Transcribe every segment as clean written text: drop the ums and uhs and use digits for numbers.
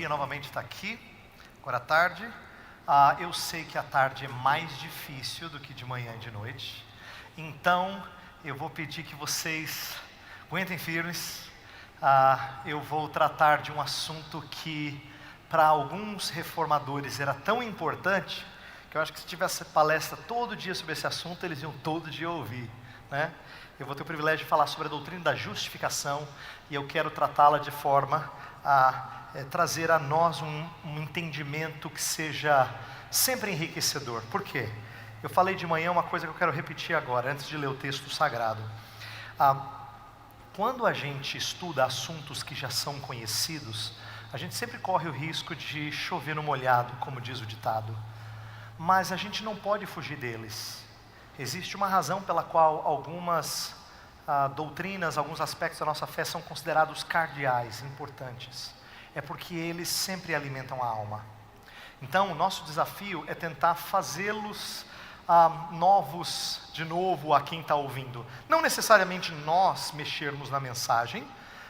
alegria novamente estar aqui, agora à tarde. Eu sei que a tarde é mais difícil do que de manhã e de noite, então eu vou pedir que vocês aguentem firmes. Eu vou tratar de um assunto que para alguns reformadores era tão importante, que eu acho que se tivesse palestra todo dia sobre esse assunto, eles iam todo dia ouvir, né? Eu vou ter o privilégio de falar sobre a doutrina da justificação, e eu quero tratá-la de forma a trazer a nós um entendimento que seja sempre enriquecedor. Por quê? Eu falei de manhã uma coisa que eu quero repetir agora, antes de ler o texto sagrado. Quando a gente estuda assuntos que já são conhecidos, a gente sempre corre o risco de chover no molhado, como diz o ditado. Mas a gente não pode fugir deles. Existe uma razão pela qual algumas doutrinas, alguns aspectos da nossa fé são considerados cardeais, importantes. É porque eles sempre alimentam a alma. Então, o nosso desafio é tentar fazê-los novos de novo a quem está ouvindo. Não necessariamente nós mexermos na mensagem,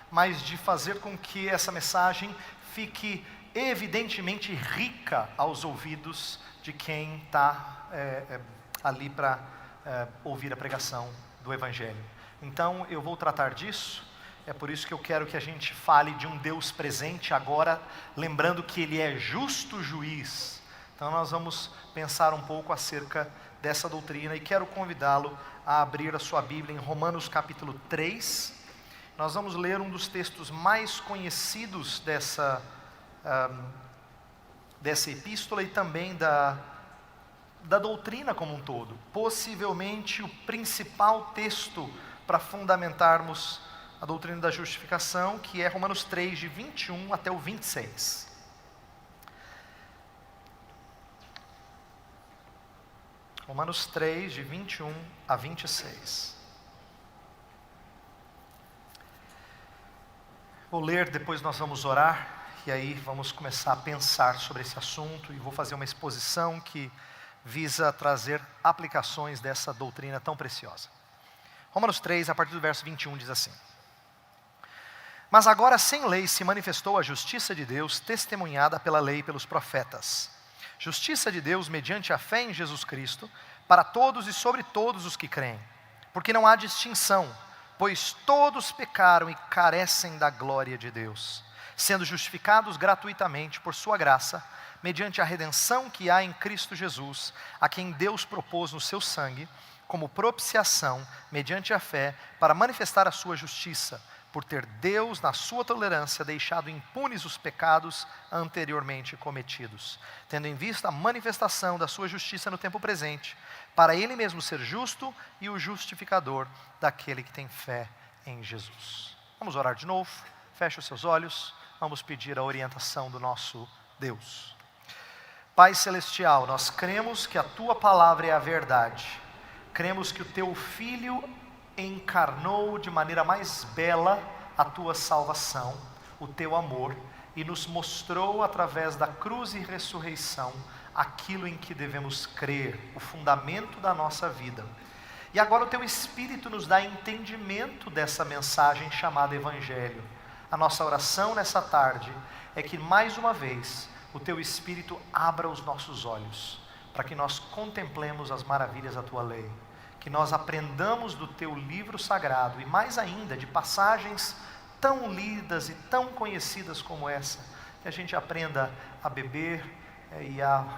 mas de fazer com que essa mensagem fique evidentemente rica aos ouvidos de quem está ali para ouvir a pregação do Evangelho. Então eu vou tratar disso, é por isso que eu quero que a gente fale de um Deus presente agora, lembrando que Ele é justo juiz. Então nós vamos pensar um pouco acerca dessa doutrina e quero convidá-lo a abrir a sua Bíblia em Romanos capítulo 3. Nós vamos ler um dos textos mais conhecidos dessa epístola e também da doutrina como um todo. Possivelmente o principal texto para fundamentarmos a doutrina da justificação, que é Romanos 3, de 21 até o 26. Romanos 3, de 21 a 26. Vou ler, depois nós vamos orar, e aí vamos começar a pensar sobre esse assunto, e vou fazer uma exposição que visa trazer aplicações dessa doutrina tão preciosa. Romanos 3, a partir do verso 21, diz assim: Mas agora sem lei se manifestou a justiça de Deus, testemunhada pela lei e pelos profetas. Justiça de Deus mediante a fé em Jesus Cristo, para todos e sobre todos os que creem. Porque não há distinção, pois todos pecaram e carecem da glória de Deus, sendo justificados gratuitamente por sua graça, mediante a redenção que há em Cristo Jesus, a quem Deus propôs no seu sangue, como propiciação, mediante a fé, para manifestar a sua justiça, por ter Deus, na sua tolerância, deixado impunes os pecados anteriormente cometidos, tendo em vista a manifestação da sua justiça no tempo presente, para Ele mesmo ser justo e o justificador daquele que tem fé em Jesus. Vamos orar de novo, feche os seus olhos, vamos pedir a orientação do nosso Deus. Pai Celestial, nós cremos que a Tua palavra é a verdade, cremos que o Teu Filho encarnou de maneira mais bela a Tua salvação, o Teu amor, e nos mostrou através da cruz e ressurreição aquilo em que devemos crer, o fundamento da nossa vida. E agora o Teu Espírito nos dá entendimento dessa mensagem chamada Evangelho. A nossa oração nessa tarde é que mais uma vez o Teu Espírito abra os nossos olhos, para que nós contemplemos as maravilhas da Tua lei, que nós aprendamos do Teu livro sagrado, e mais ainda de passagens tão lidas e tão conhecidas como essa, que a gente aprenda a beber e a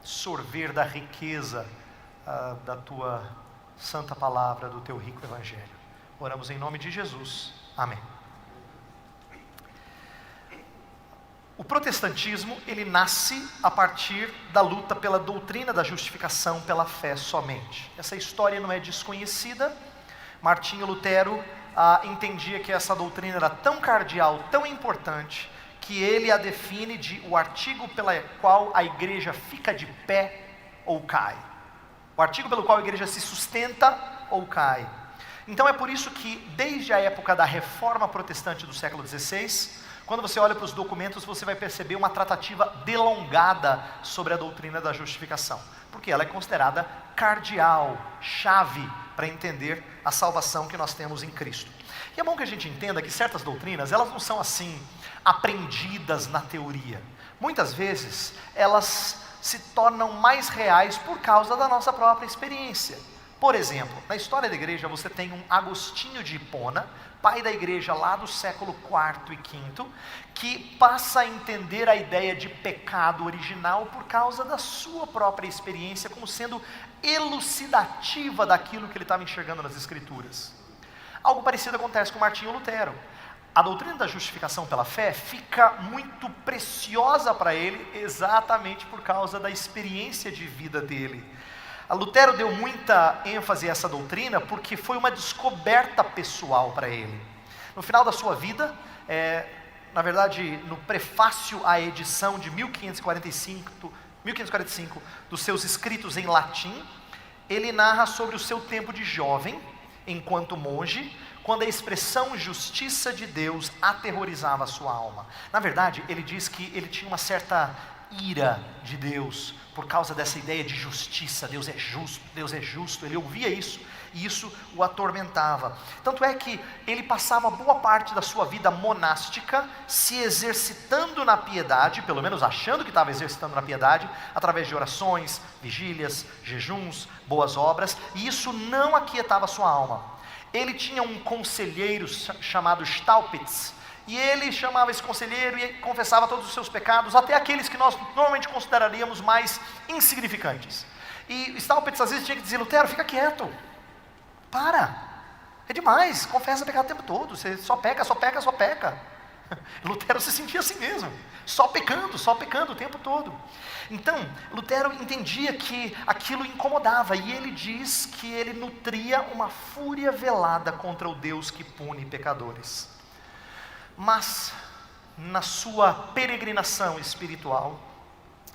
sorver da riqueza da Tua santa palavra, do Teu rico Evangelho. Oramos em nome de Jesus, amém. O protestantismo, ele nasce a partir da luta pela doutrina da justificação pela fé somente. Essa história não é desconhecida. Martinho Lutero entendia que essa doutrina era tão cardeal, tão importante, que ele a define de o artigo pelo qual a igreja fica de pé ou cai. O artigo pelo qual a igreja se sustenta ou cai. Então é por isso que desde a época da Reforma Protestante do século XVI, quando você olha para os documentos, você vai perceber uma tratativa delongada sobre a doutrina da justificação, porque ela é considerada cardeal, chave para entender a salvação que nós temos em Cristo. E é bom que a gente entenda que certas doutrinas, elas não são assim, aprendidas na teoria. Muitas vezes, elas se tornam mais reais por causa da nossa própria experiência. Por exemplo, na história da igreja você tem um Agostinho de Hipona, pai da igreja lá do século IV e V, que passa a entender a ideia de pecado original por causa da sua própria experiência, como sendo elucidativa daquilo que ele estava enxergando nas Escrituras. Algo parecido acontece com Martinho Lutero. A doutrina da justificação pela fé fica muito preciosa para ele, exatamente por causa da experiência de vida dele. A Lutero deu muita ênfase a essa doutrina porque foi uma descoberta pessoal para ele. No final da sua vida, na verdade, no prefácio à edição de 1545 dos seus escritos em latim, ele narra sobre o seu tempo de jovem, enquanto monge, quando a expressão justiça de Deus aterrorizava a sua alma. Na verdade, ele diz que ele tinha uma certa ira de Deus, por causa dessa ideia de justiça. Deus é justo, ele ouvia isso, e isso o atormentava. Tanto é que ele passava boa parte da sua vida monástica, se exercitando na piedade, pelo menos achando que estava exercitando na piedade, através de orações, vigílias, jejuns, boas obras, e isso não aquietava a sua alma. Ele tinha um conselheiro chamado Staupitz, e ele chamava esse conselheiro e confessava todos os seus pecados, até aqueles que nós normalmente consideraríamos mais insignificantes. E Staupitz às vezes tinha que dizer: Lutero, fica quieto, é demais, confessa pecado o tempo todo, você só peca. Lutero se sentia assim mesmo, só pecando o tempo todo. Então, Lutero entendia que aquilo incomodava, e ele diz que ele nutria uma fúria velada contra o Deus que pune pecadores. Mas, na sua peregrinação espiritual,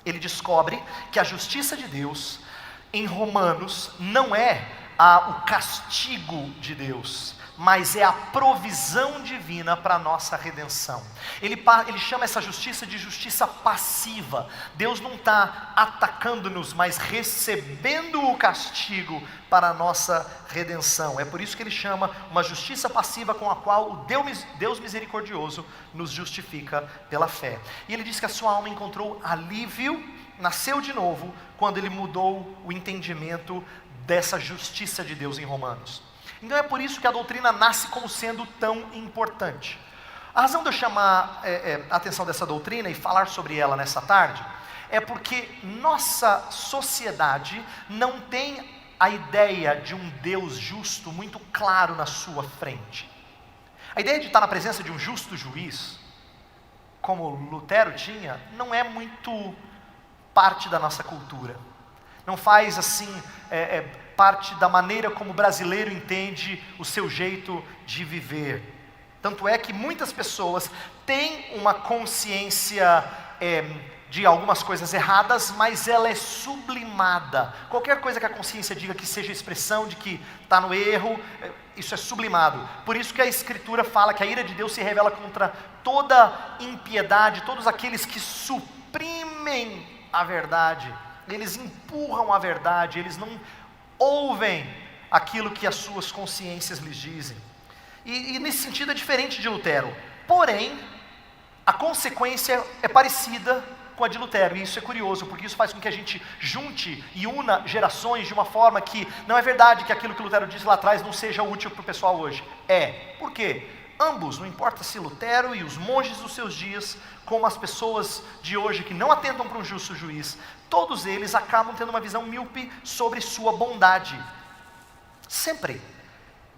ele descobre que a justiça de Deus, em Romanos, não é o castigo de Deus, mas é a provisão divina para a nossa redenção. Ele chama essa justiça de justiça passiva. Deus não está atacando-nos, mas recebendo o castigo para a nossa redenção. É por isso que ele chama uma justiça passiva com a qual o Deus misericordioso nos justifica pela fé. E ele diz que a sua alma encontrou alívio, nasceu de novo, quando ele mudou o entendimento dessa justiça de Deus em Romanos. Então é por isso que a doutrina nasce como sendo tão importante. A razão de eu chamar a atenção dessa doutrina e falar sobre ela nessa tarde, é porque nossa sociedade não tem a ideia de um Deus justo muito claro na sua frente. A ideia de estar na presença de um justo juiz, como Lutero tinha, não é muito parte da nossa cultura. Não faz assim parte da maneira como o brasileiro entende o seu jeito de viver. Tanto é que muitas pessoas têm uma consciência de algumas coisas erradas, mas ela é sublimada. Qualquer coisa que a consciência diga que seja expressão de que está no erro, isso é sublimado. Por isso que a Escritura fala que a ira de Deus se revela contra toda impiedade, todos aqueles que suprimem a verdade. Eles empurram a verdade, eles não ouvem aquilo que as suas consciências lhes dizem. E nesse sentido é diferente de Lutero. Porém, a consequência é parecida com a de Lutero. E isso é curioso, porque isso faz com que a gente junte e una gerações de uma forma que não é verdade que aquilo que Lutero disse lá atrás não seja útil para o pessoal hoje. Por quê? Ambos, não importa se Lutero e os monges dos seus dias, como as pessoas de hoje que não atentam para um justo juiz, todos eles acabam tendo uma visão míope sobre sua bondade. Sempre.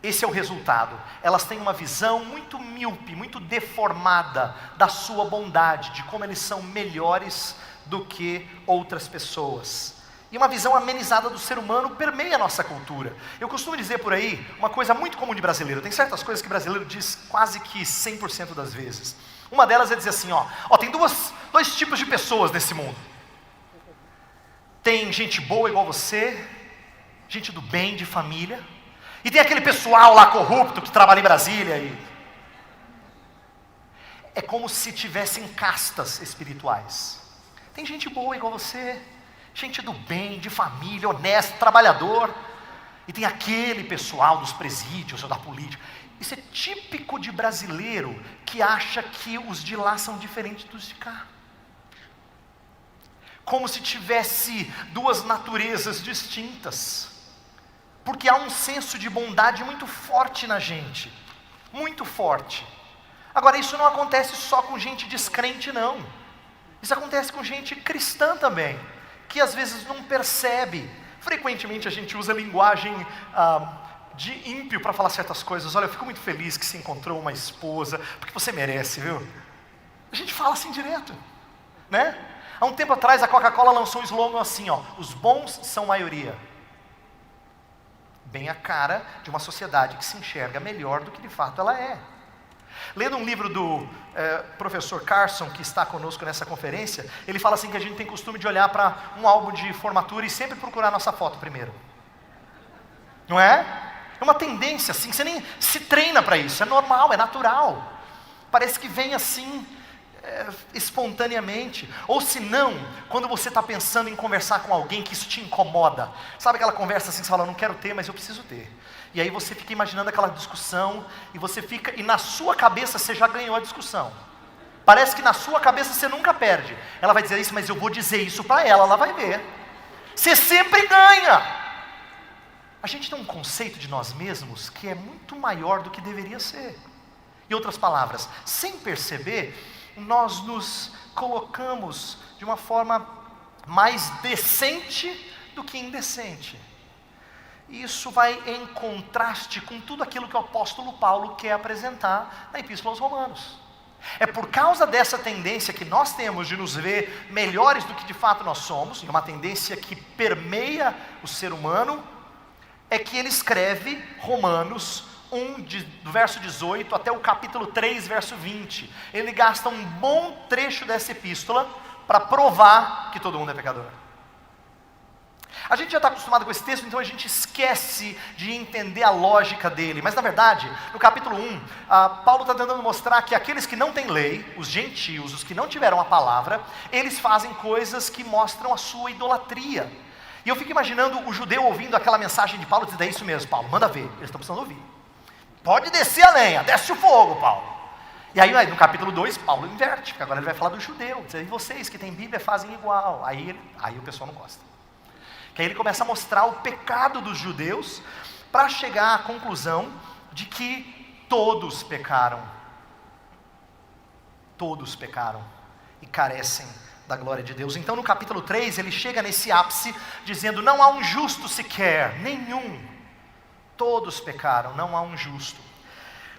Esse é o resultado. Elas têm uma visão muito míope, muito deformada da sua bondade, de como eles são melhores do que outras pessoas. E uma visão amenizada do ser humano permeia a nossa cultura. Eu costumo dizer por aí uma coisa muito comum de brasileiro. Tem certas coisas que brasileiro diz quase que 100% das vezes. Uma delas é dizer assim, tem dois tipos de pessoas nesse mundo. Tem gente boa igual você, gente do bem, de família, e tem aquele pessoal lá corrupto que trabalha em Brasília. É como se tivessem castas espirituais. Tem gente boa igual você, gente do bem, de família, honesto, trabalhador. E tem aquele pessoal dos presídios ou da política. Isso é típico de brasileiro que acha que os de lá são diferentes dos de cá. Como se tivesse duas naturezas distintas. Porque há um senso de bondade muito forte na gente. Muito forte. Agora, isso não acontece só com gente descrente, não. Isso acontece com gente cristã também, que às vezes não percebe. Frequentemente a gente usa linguagem de ímpio para falar certas coisas. Olha, eu fico muito feliz que você encontrou uma esposa, porque você merece, viu? A gente fala assim direto, né? Há um tempo atrás a Coca-Cola lançou um slogan assim, ó: os bons são maioria. Bem a cara de uma sociedade que se enxerga melhor do que de fato ela é. Lendo um livro do professor Carson, que está conosco nessa conferência, ele fala assim que a gente tem costume de olhar para um álbum de formatura e sempre procurar a nossa foto primeiro. Não é? É uma tendência assim, você nem se treina para isso, é normal, é natural. Parece que vem assim, espontaneamente. Ou se não, quando você está pensando em conversar com alguém que isso te incomoda. Sabe aquela conversa assim, você fala, não quero ter, mas eu preciso ter. E aí você fica imaginando aquela discussão, e na sua cabeça você já ganhou a discussão. Parece que na sua cabeça você nunca perde. Ela vai dizer isso, mas eu vou dizer isso para ela vai ver. Você sempre ganha. A gente tem um conceito de nós mesmos que é muito maior do que deveria ser. Em outras palavras, sem perceber, nós nos colocamos de uma forma mais decente do que indecente. Isso vai em contraste com tudo aquilo que o apóstolo Paulo quer apresentar na Epístola aos Romanos. É por causa dessa tendência que nós temos de nos ver melhores do que de fato nós somos, e uma tendência que permeia o ser humano, é que ele escreve Romanos 1, do verso 18 até o capítulo 3, verso 20. Ele gasta um bom trecho dessa epístola para provar que todo mundo é pecador. A gente já está acostumado com esse texto, então a gente esquece de entender a lógica dele. Mas na verdade, no capítulo 1, Paulo está tentando mostrar que aqueles que não têm lei, os gentios, os que não tiveram a palavra, eles fazem coisas que mostram a sua idolatria. E eu fico imaginando o judeu ouvindo aquela mensagem de Paulo, dizendo, é isso mesmo, Paulo, manda ver, eles estão precisando ouvir. Pode descer a lenha, desce o fogo, Paulo. E aí no capítulo 2, Paulo inverte, porque agora ele vai falar do judeu, e vocês que têm Bíblia fazem igual. Aí o pessoal não gosta. Que aí ele começa a mostrar o pecado dos judeus, para chegar à conclusão de que todos pecaram. Todos pecaram e carecem da glória de Deus. Então no capítulo 3 ele chega nesse ápice, dizendo, não há um justo sequer, nenhum. Todos pecaram, não há um justo.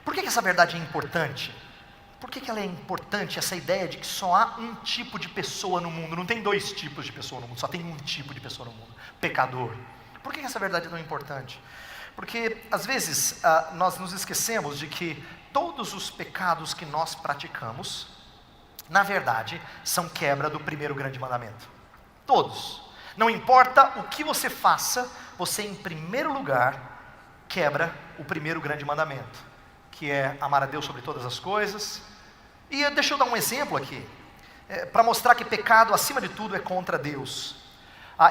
Por que essa verdade é importante? Por que ela é importante, essa ideia de que só há um tipo de pessoa no mundo? Não tem dois tipos de pessoa no mundo, só tem um tipo de pessoa no mundo, pecador. Por que essa verdade é tão importante? Porque às vezes nós nos esquecemos de que todos os pecados que nós praticamos, na verdade, são quebra do primeiro grande mandamento. Todos. Não importa o que você faça, você em primeiro lugar quebra o primeiro grande mandamento, que é amar a Deus sobre todas as coisas. E deixa eu dar um exemplo aqui, para mostrar que pecado, acima de tudo, é contra Deus.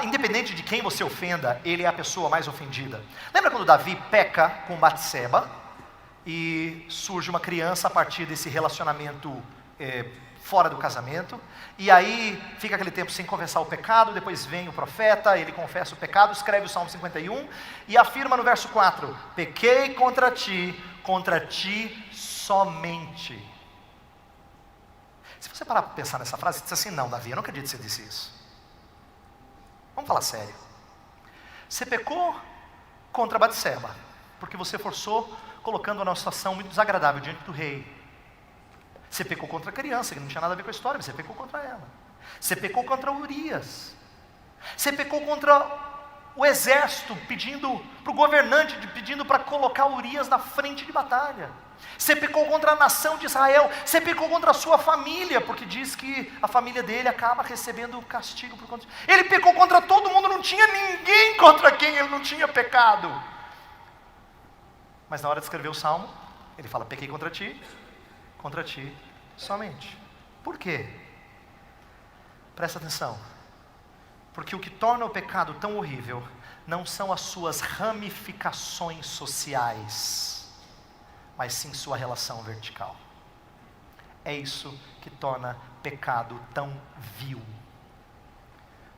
Independente de quem você ofenda, ele é a pessoa mais ofendida. Lembra quando Davi peca com Batseba, e surge uma criança a partir desse relacionamento fora do casamento, e aí fica aquele tempo sem confessar o pecado, depois vem o profeta, ele confessa o pecado, escreve o Salmo 51, e afirma no verso 4, pequei contra ti somente. Se você parar para pensar nessa frase, você diz assim, não Davi, eu não acredito que você disse isso. Vamos falar sério. Você pecou contra Batseba, porque você forçou, colocando-a numa situação muito desagradável diante do rei. Você pecou contra a criança, que não tinha nada a ver com a história, mas você pecou contra ela. Você pecou contra Urias. Você pecou contra o exército, pedindo para o governante, pedindo para colocar Urias na frente de batalha. Você pecou contra a nação de Israel. Você pecou contra a sua família, porque diz que a família dele acaba recebendo castigo por conta disso. Ele pecou contra todo mundo, não tinha ninguém contra quem ele não tinha pecado. Mas na hora de escrever o Salmo, ele fala, pequei contra ti somente. Por quê? Presta atenção. Porque o que torna o pecado tão horrível não são as suas ramificações sociais, mas sim sua relação vertical. É isso que torna pecado tão vil.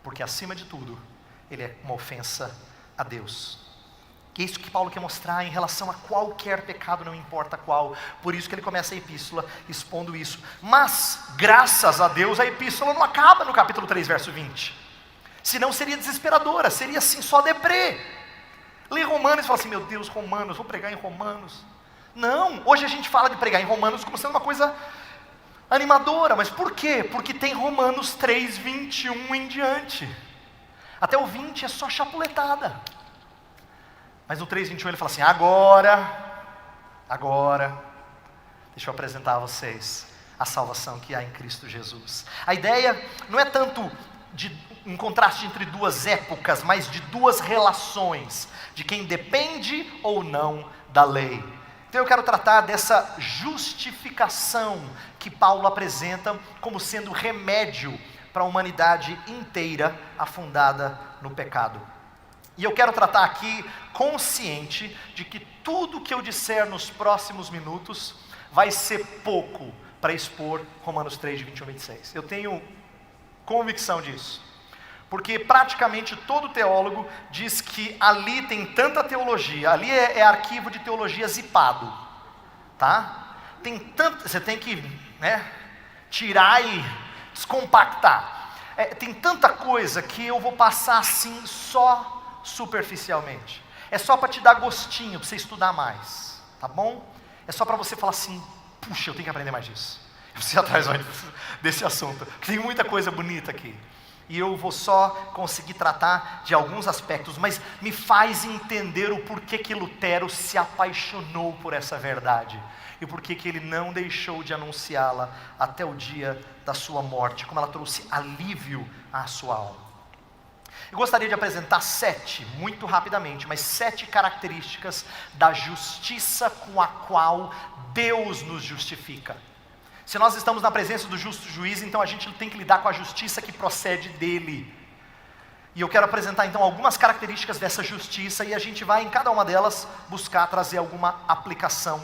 Porque acima de tudo, ele é uma ofensa a Deus. Que é isso que Paulo quer mostrar em relação a qualquer pecado, não importa qual. Por isso que ele começa a epístola expondo isso. Mas, graças a Deus, a epístola não acaba no capítulo 3, verso 20. Senão seria desesperadora, seria assim só deprê. Lê Romanos e fala assim, meu Deus, Romanos, vou pregar em Romanos. Não, hoje a gente fala de pregar em Romanos como sendo uma coisa animadora. Mas por quê? Porque tem Romanos 3, 21 em diante. Até o 20 é só chapuletada. Mas no 3, 21 ele fala assim, agora, deixa eu apresentar a vocês a salvação que há em Cristo Jesus. A ideia não é tanto de um contraste entre duas épocas, mas de duas relações, de quem depende ou não da lei. Então eu quero tratar dessa justificação que Paulo apresenta como sendo remédio para a humanidade inteira afundada no pecado. E eu quero tratar aqui consciente de que tudo que eu disser nos próximos minutos vai ser pouco para expor Romanos 3, de 21 a 26. Eu tenho convicção disso. Porque praticamente todo teólogo diz que ali tem tanta teologia, ali é arquivo de teologia zipado, tá? Tem tanto, você tem que tirar e descompactar. Tem tanta coisa que eu vou passar assim só superficialmente. É só para te dar gostinho, para você estudar mais, tá bom? É só para você falar assim, puxa, eu tenho que aprender mais disso. Eu preciso ir atrás desse assunto, porque tem muita coisa bonita aqui. E eu vou só conseguir tratar de alguns aspectos, mas me faz entender o porquê que Lutero se apaixonou por essa verdade. E porquê que ele não deixou de anunciá-la até o dia da sua morte, como ela trouxe alívio à sua alma. Eu gostaria de apresentar muito rapidamente, mas 7 características da justiça com a qual Deus nos justifica. Se nós estamos na presença do justo juiz, então a gente tem que lidar com a justiça que procede dele. E eu quero apresentar então algumas características dessa justiça, e a gente vai em cada uma delas buscar trazer alguma aplicação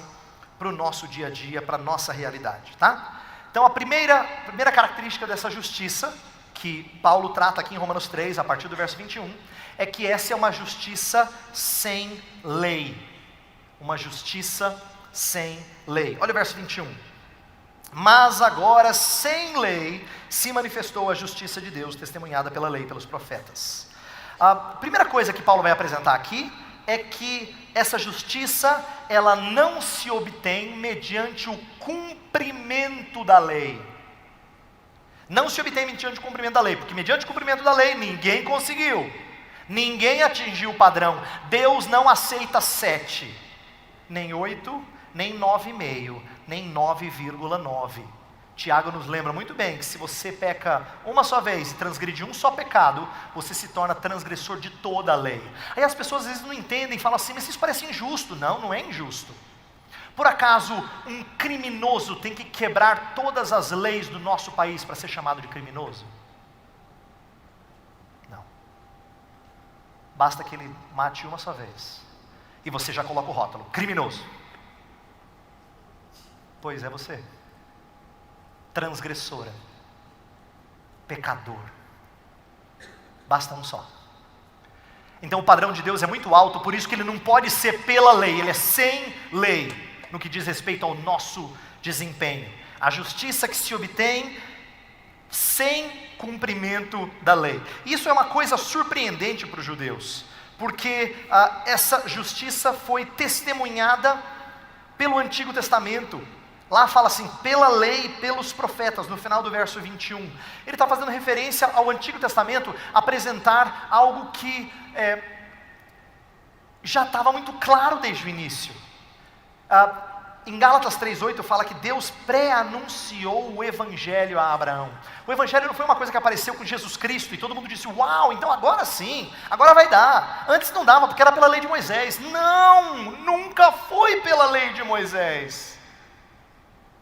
para o nosso dia a dia, para a nossa realidade, tá? Então a primeira característica dessa justiça, que Paulo trata aqui em Romanos 3, a partir do verso 21, é que essa é uma justiça sem lei. Uma justiça sem lei. Olha o verso 21. Mas agora, sem lei, se manifestou a justiça de Deus, testemunhada pela lei, pelos profetas. A primeira coisa que Paulo vai apresentar aqui é que essa justiça, ela não se obtém mediante o cumprimento da lei. Não se obtém mediante o cumprimento da lei, porque mediante o cumprimento da lei, ninguém conseguiu. Ninguém atingiu o padrão. Deus não aceita 7, nem 8, nem 9,5, nem 9,9. Tiago nos lembra muito bem que se você peca uma só vez e transgride um só pecado, você se torna transgressor de toda a lei. Aí as pessoas às vezes não entendem, falam assim, mas isso parece injusto. Não, não é injusto. Por acaso um criminoso tem que quebrar todas as leis do nosso país para ser chamado de criminoso? Não. Basta que ele mate uma só vez e você já coloca o rótulo, criminoso. Pois é você, transgressora, pecador, basta um só. Então o padrão de Deus é muito alto, por isso que ele não pode ser pela lei, ele é sem lei, no que diz respeito ao nosso desempenho. A justiça que se obtém sem cumprimento da lei. Isso é uma coisa surpreendente para os judeus, porque essa justiça foi testemunhada pelo Antigo Testamento. Lá fala assim, pela lei e pelos profetas, no final do verso 21. Ele está fazendo referência ao Antigo Testamento, apresentar algo que já estava muito claro desde o início. Em Gálatas 3,8 fala que Deus pré-anunciou o Evangelho a Abraão. O Evangelho não foi uma coisa que apareceu com Jesus Cristo e todo mundo disse, uau, então agora sim, agora vai dar. Antes não dava porque era pela lei de Moisés. Não, nunca foi pela lei de Moisés.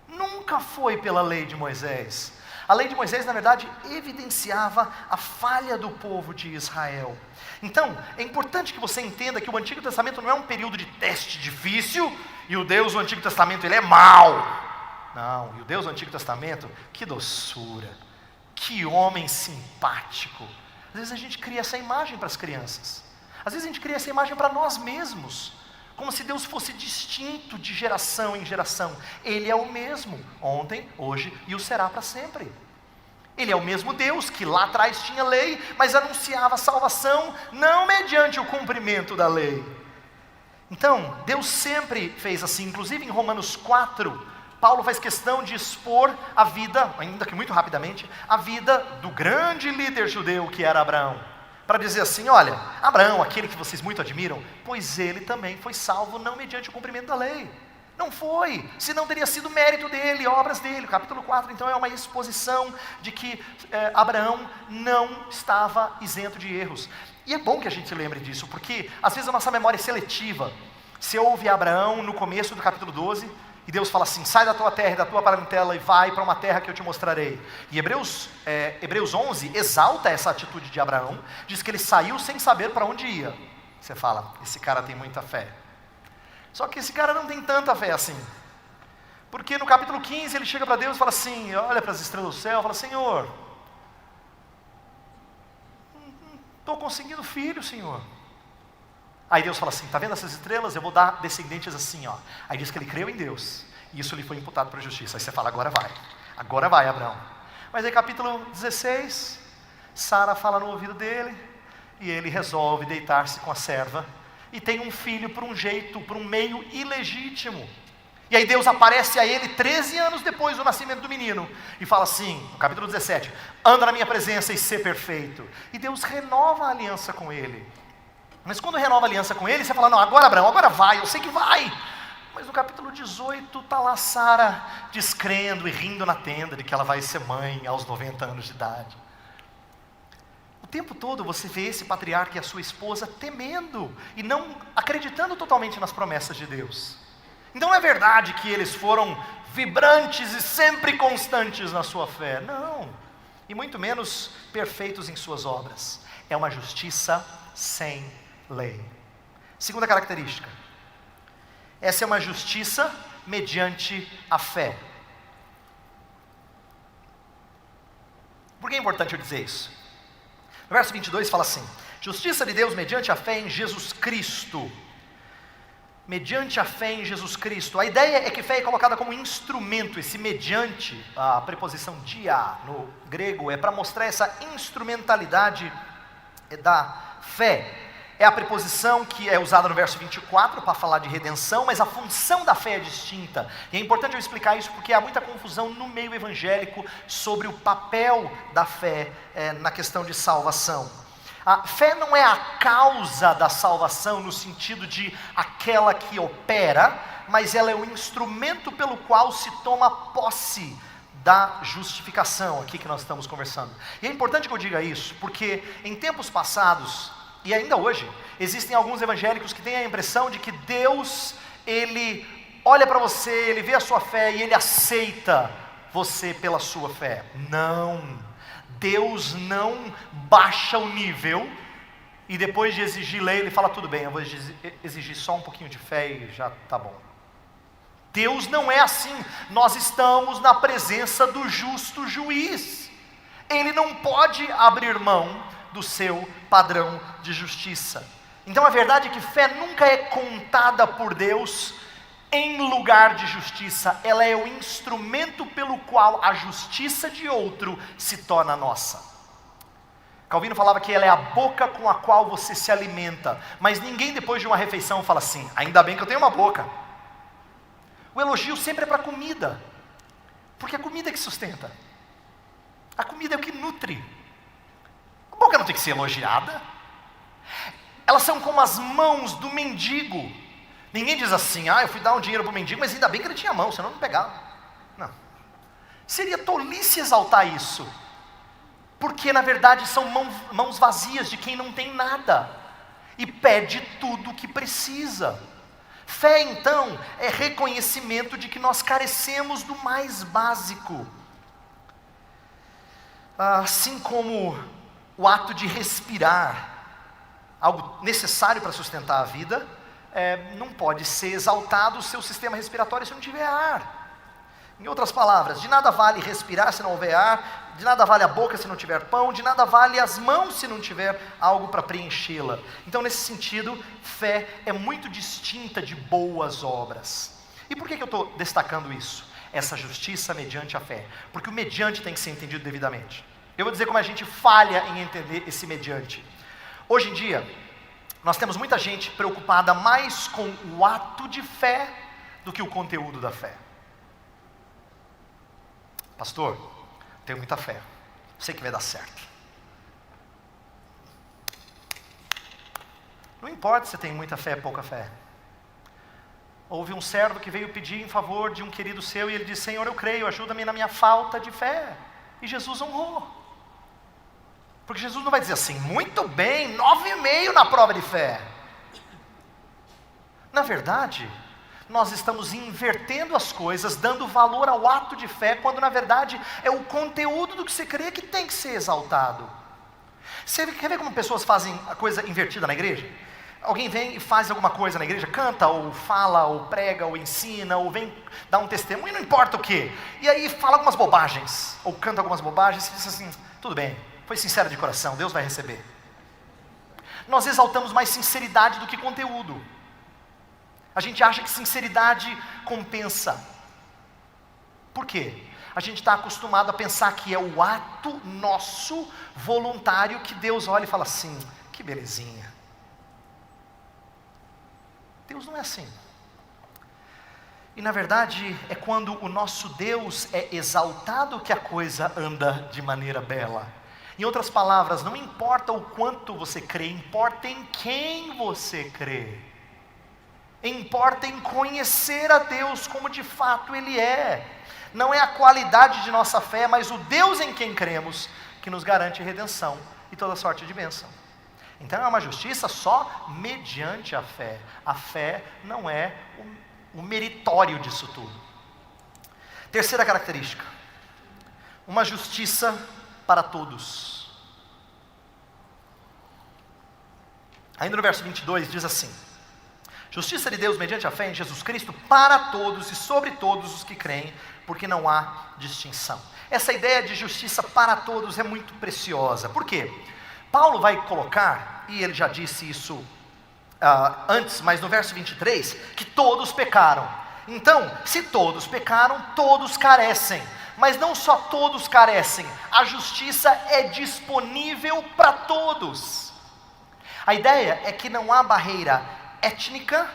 Nunca foi pela lei de Moisés. A lei de Moisés, na verdade, evidenciava a falha do povo de Israel. Então, é importante que você entenda que o Antigo Testamento não é um período de teste difícil, e o Deus do Antigo Testamento, ele é mau. Não, e o Deus do Antigo Testamento, que doçura, que homem simpático. Às vezes a gente cria essa imagem para as crianças. Às vezes a gente cria essa imagem para nós mesmos, como se Deus fosse distinto de geração em geração. Ele é o mesmo, ontem, hoje e o será para sempre. Ele é o mesmo Deus que lá atrás tinha lei, mas anunciava a salvação não mediante o cumprimento da lei. Então, Deus sempre fez assim. Inclusive em Romanos 4, Paulo faz questão de expor a vida, ainda que muito rapidamente, a vida do grande líder judeu que era Abraão. Para dizer assim, olha, Abraão, aquele que vocês muito admiram, pois ele também foi salvo não mediante o cumprimento da lei. Não foi, senão teria sido mérito dele, obras dele. O capítulo 4 então é uma exposição de que Abraão não estava isento de erros. E é bom que a gente se lembre disso, porque às vezes a nossa memória é seletiva. Você ouve Abraão no começo do capítulo 12, e Deus fala assim, sai da tua terra e da tua parentela e vai para uma terra que eu te mostrarei. E Hebreus 11 exalta essa atitude de Abraão, diz que ele saiu sem saber para onde ia. Você fala, esse cara tem muita fé. Só que esse cara não tem tanta fé assim. Porque no capítulo 15 ele chega para Deus e fala assim, olha para as estrelas do céu e fala, Senhor, não estou conseguindo filho, Senhor. Aí Deus fala assim, está vendo essas estrelas? Eu vou dar descendentes assim, ó. Aí diz que ele creu em Deus, e isso lhe foi imputado para a justiça. Aí você fala, agora vai Abraão. Mas aí capítulo 16, Sara fala no ouvido dele, e ele resolve deitar-se com a serva, e tem um filho por um meio ilegítimo. E aí Deus aparece a ele 13 anos depois do nascimento do menino, e fala assim, no capítulo 17, anda na minha presença e sê perfeito. E Deus renova a aliança com ele. Mas quando renova a aliança com ele, você fala, não, agora Abraão, agora vai, eu sei que vai. Mas no capítulo 18, está lá Sara descrendo e rindo na tenda de que ela vai ser mãe aos 90 anos de idade. O tempo todo você vê esse patriarca e a sua esposa temendo e não acreditando totalmente nas promessas de Deus. Então não é verdade que eles foram vibrantes e sempre constantes na sua fé. Não, e muito menos perfeitos em suas obras. É uma justiça sem lei. Segunda característica, essa é uma justiça mediante a fé. Por que é importante eu dizer isso? No verso 22 fala assim, justiça de Deus mediante a fé em Jesus Cristo. Mediante a fé em Jesus Cristo. A ideia é que fé é colocada como instrumento. Esse mediante, a preposição dia no grego, é para mostrar essa instrumentalidade da fé. É a preposição que é usada no verso 24 para falar de redenção, mas a função da fé é distinta. E é importante eu explicar isso porque há muita confusão no meio evangélico sobre o papel da fé na questão de salvação. A fé não é a causa da salvação no sentido de aquela que opera, mas ela é o instrumento pelo qual se toma posse da justificação, aqui que nós estamos conversando. E é importante que eu diga isso, porque em tempos passados, e ainda hoje, existem alguns evangélicos que têm a impressão de que Deus, Ele olha para você, Ele vê a sua fé e Ele aceita você pela sua fé. Não, Deus não baixa o nível e depois de exigir lei, Ele fala, tudo bem, eu vou exigir só um pouquinho de fé e já está bom. Deus não é assim. Nós estamos na presença do justo juiz. Ele não pode abrir mão do seu padrão de justiça. Então a verdade é que fé nunca é contada por Deus em lugar de justiça. Ela é o instrumento pelo qual a justiça de outro se torna nossa. Calvino falava que ela é a boca com a qual você se alimenta. Mas ninguém depois de uma refeição fala assim, ainda bem que eu tenho uma boca. O elogio sempre é para a comida, porque a comida é que sustenta. A comida é o que nutre. A boca não tem que ser elogiada. Elas são como as mãos do mendigo. Ninguém diz assim, eu fui dar um dinheiro para o mendigo, mas ainda bem que ele tinha mão, senão não pegava. Não. Seria tolice exaltar isso, porque na verdade são mãos vazias de quem não tem nada, e pede tudo o que precisa. Fé então é reconhecimento de que nós carecemos do mais básico. Assim como o ato de respirar, algo necessário para sustentar a vida, não pode ser exaltado o seu sistema respiratório se não tiver ar. Em outras palavras, de nada vale respirar se não houver ar, de nada vale a boca se não tiver pão, de nada vale as mãos se não tiver algo para preenchê-la. Então, nesse sentido, fé é muito distinta de boas obras. E por que eu estou destacando isso? Essa justiça mediante a fé. Porque o mediante tem que ser entendido devidamente. Eu vou dizer como a gente falha em entender esse mediante. Hoje em dia, nós temos muita gente preocupada mais com o ato de fé do que o conteúdo da fé. Pastor, tenho muita fé, sei que vai dar certo. Não importa se tem muita fé ou pouca fé. Houve um servo que veio pedir em favor de um querido seu e ele disse: Senhor, eu creio, ajuda-me na minha falta de fé. E Jesus honrou. Porque Jesus não vai dizer assim: muito bem, 9,5 na prova de fé. Na verdade, nós estamos invertendo as coisas, dando valor ao ato de fé, quando na verdade é o conteúdo do que você crê que tem que ser exaltado. Você quer ver como pessoas fazem a coisa invertida na igreja? Alguém vem e faz alguma coisa na igreja, canta, ou fala, ou prega, ou ensina, ou vem dar um testemunho, não importa o que. E aí fala algumas bobagens, ou canta algumas bobagens, e diz assim: tudo bem, foi sincero de coração, Deus vai receber. Nós exaltamos mais sinceridade do que conteúdo. A gente acha que sinceridade compensa. Por quê? A gente está acostumado a pensar que é o ato nosso, voluntário, que Deus olha e fala assim: que belezinha. Deus não é assim. E na verdade é quando o nosso Deus é exaltado que a coisa anda de maneira bela. Em outras palavras, não importa o quanto você crê, importa em quem você crê. Importa em conhecer a Deus como de fato Ele é. Não é a qualidade de nossa fé, mas o Deus em quem cremos que nos garante redenção e toda sorte de bênção. Então é uma justiça só mediante a fé. A fé não é o meritório disso tudo. Terceira característica: uma justiça para todos. Ainda no verso 22 diz assim: justiça de Deus mediante a fé em Jesus Cristo para todos e sobre todos os que creem, porque não há distinção. Essa ideia de justiça para todos é muito preciosa. Por quê? Paulo vai colocar, e ele já disse isso antes, mas no verso 23, que todos pecaram. Então, se todos pecaram, todos carecem. Mas não só todos carecem, a justiça é disponível para todos. A ideia é que não há barreira étnica,